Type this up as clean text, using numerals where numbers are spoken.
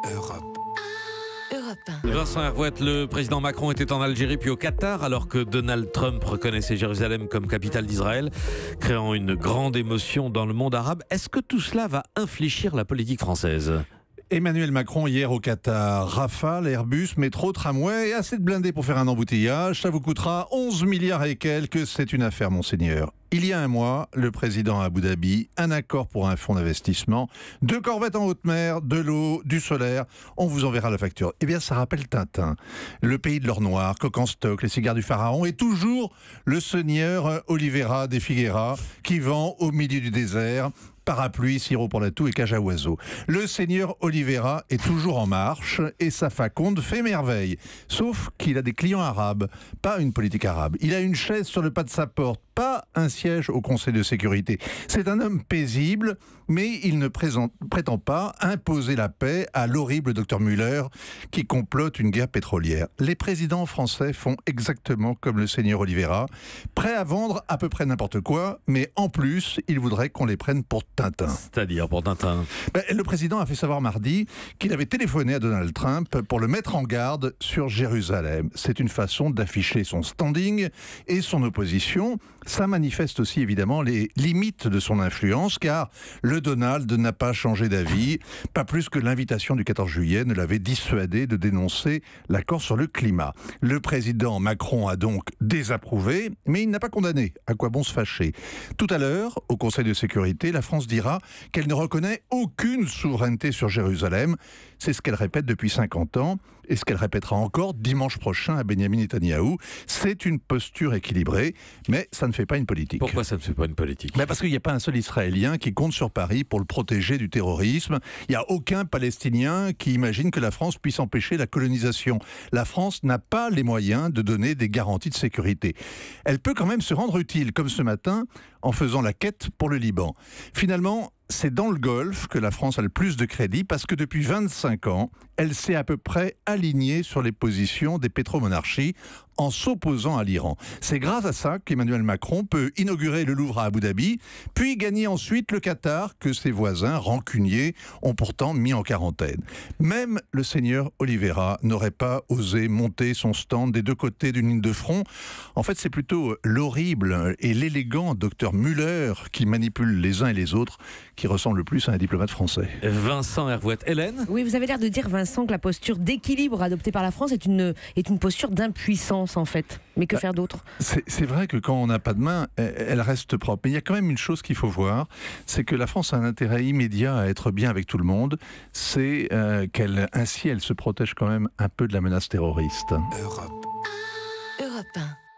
Europe. Vincent Hervouette, le président Macron était en Algérie puis au Qatar alors que Donald Trump reconnaissait Jérusalem comme capitale d'Israël, créant une grande émotion dans le monde arabe. Est-ce que tout cela va infléchir la politique française ? Emmanuel Macron hier au Qatar. Rafale, Airbus, métro, tramway et assez de blindés pour faire un embouteillage. Ça vous coûtera 11 milliards et quelques. C'est une affaire, monseigneur. Il y a un mois, le président à Abu Dhabi, un accord pour un fonds d'investissement, 2 corvettes en haute mer, de l'eau, du solaire. On vous enverra la facture. Eh bien, ça rappelle Tintin. Le pays de l'or noir, coq en stock, les cigares du pharaon et toujours le seigneur Oliveira des Figueira qui vend au milieu du désert parapluie, sirop pour la toux et cage à oiseaux. Le seigneur Oliveira est toujours en marche et sa faconde fait merveille. Sauf qu'il a des clients arabes, pas une politique arabe. Il a une chaise sur le pas de sa porte, pas un siège au Conseil de sécurité. C'est un homme paisible, mais il ne prétend pas imposer la paix à l'horrible docteur Müller qui complote une guerre pétrolière. Les présidents français font exactement comme le seigneur Oliveira, prêts à vendre à peu près n'importe quoi, mais en plus, ils voudraient qu'on les prenne pour Tintin. C'est-à-dire pour Tintin. Le président a fait savoir mardi qu'il avait téléphoné à Donald Trump pour le mettre en garde sur Jérusalem. C'est une façon d'afficher son standing et son opposition. Ça manifeste aussi évidemment les limites de son influence, car le Donald n'a pas changé d'avis, pas plus que l'invitation du 14 juillet ne l'avait dissuadé de dénoncer l'accord sur le climat. Le président Macron a donc désapprouvé, mais il n'a pas condamné. À quoi bon se fâcher ? Tout à l'heure, au Conseil de sécurité, la France dira qu'elle ne reconnaît aucune souveraineté sur Jérusalem. C'est ce qu'elle répète depuis 50 ans et ce qu'elle répétera encore dimanche prochain à Benyamin Netanyahou. C'est une posture équilibrée, mais ça ne fait pas une politique. Pourquoi ça ne fait pas une politique ? Parce qu'il n'y a pas un seul Israélien qui compte sur Paris pour le protéger du terrorisme. Il n'y a aucun Palestinien qui imagine que la France puisse empêcher la colonisation. La France n'a pas les moyens de donner des garanties de sécurité. Elle peut quand même se rendre utile, comme ce matin, en faisant la quête pour le Liban. Finalement, c'est dans le Golfe que la France a le plus de crédit parce que depuis 25 ans, elle s'est à peu près alignée sur les positions des pétromonarchies en s'opposant à l'Iran. C'est grâce à ça qu'Emmanuel Macron peut inaugurer le Louvre à Abu Dhabi, puis gagner ensuite le Qatar que ses voisins rancuniers ont pourtant mis en quarantaine. Même le seigneur Oliveira n'aurait pas osé monter son stand des deux côtés d'une ligne de front. En fait, c'est plutôt l'horrible et l'élégant docteur Müller qui manipule les uns et les autres qui ressemble le plus à un diplomate français. Vincent Hervouette. Hélène ? Oui, vous avez l'air de dire, Vincent, que la posture d'équilibre adoptée par la France est une posture d'impuissance, en fait. Mais que faire d'autre ? C'est vrai que quand on n'a pas de main, elle reste propre. Mais il y a quand même une chose qu'il faut voir, c'est que la France a un intérêt immédiat à être bien avec tout le monde. C'est qu'elle se protège quand même un peu de la menace terroriste. Europe. Europe 1.